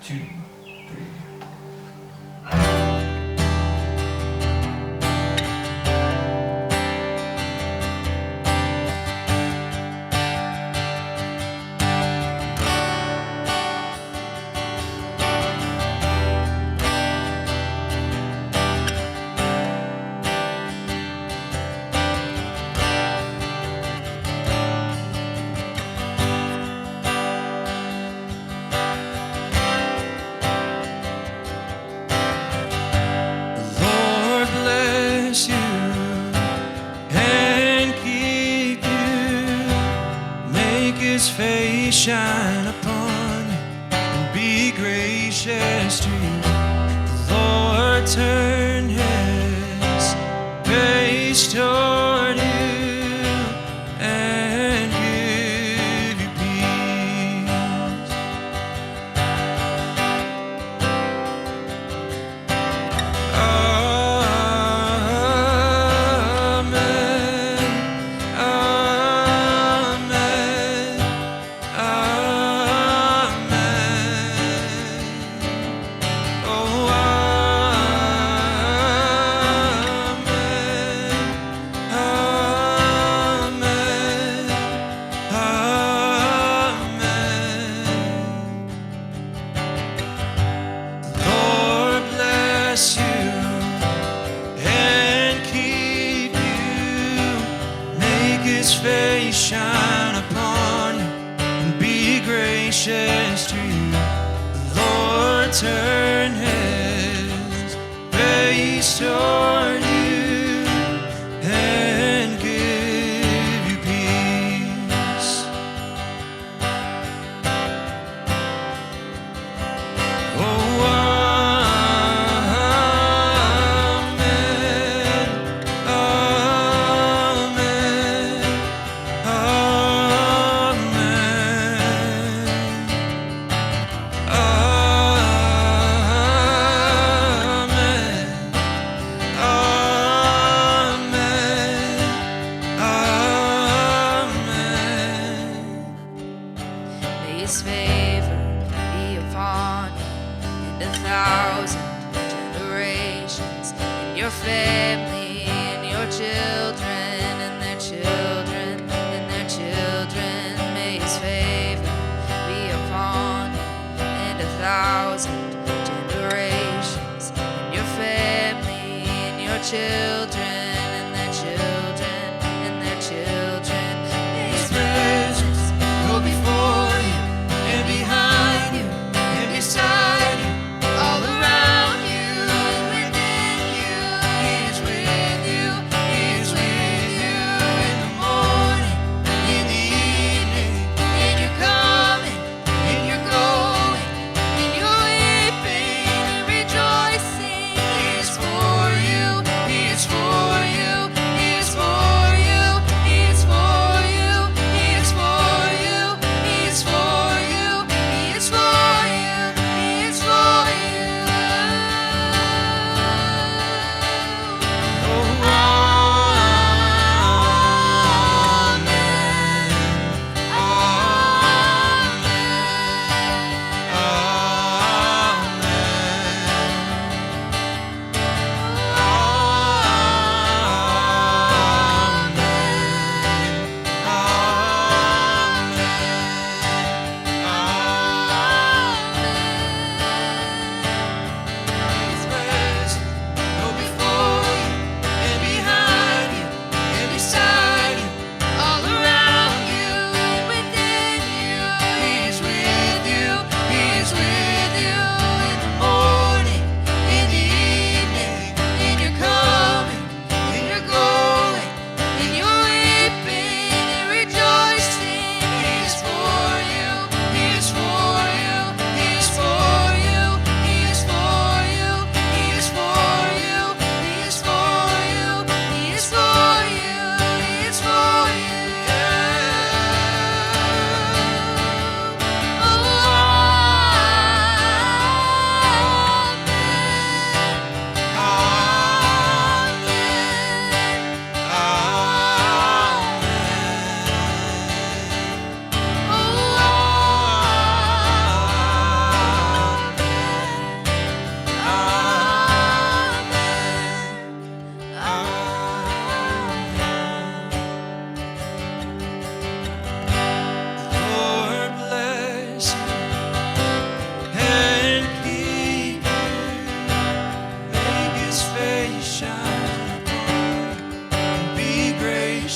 2, 3. His face shine upon you and be gracious to you. The Lord turn his face toward you and give you peace. His face shine upon you and be gracious to you. The Lord turn his face toward you and give you peace. Oh, His favor be upon you and 1,000 generations, and your family and your children and their children and their children. May His favor be upon you and 1,000 generations, and your family and your children and their children and their children. May His presence go before you and behind you and beside you, all around you and within you. He is with you, He is with you in the morning, in the evening, in your coming, in your going, in your weeping and rejoicing. He is for you, He is for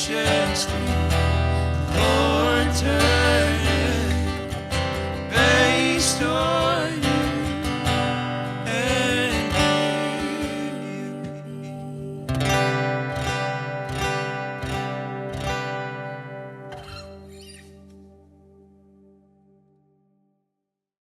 gracious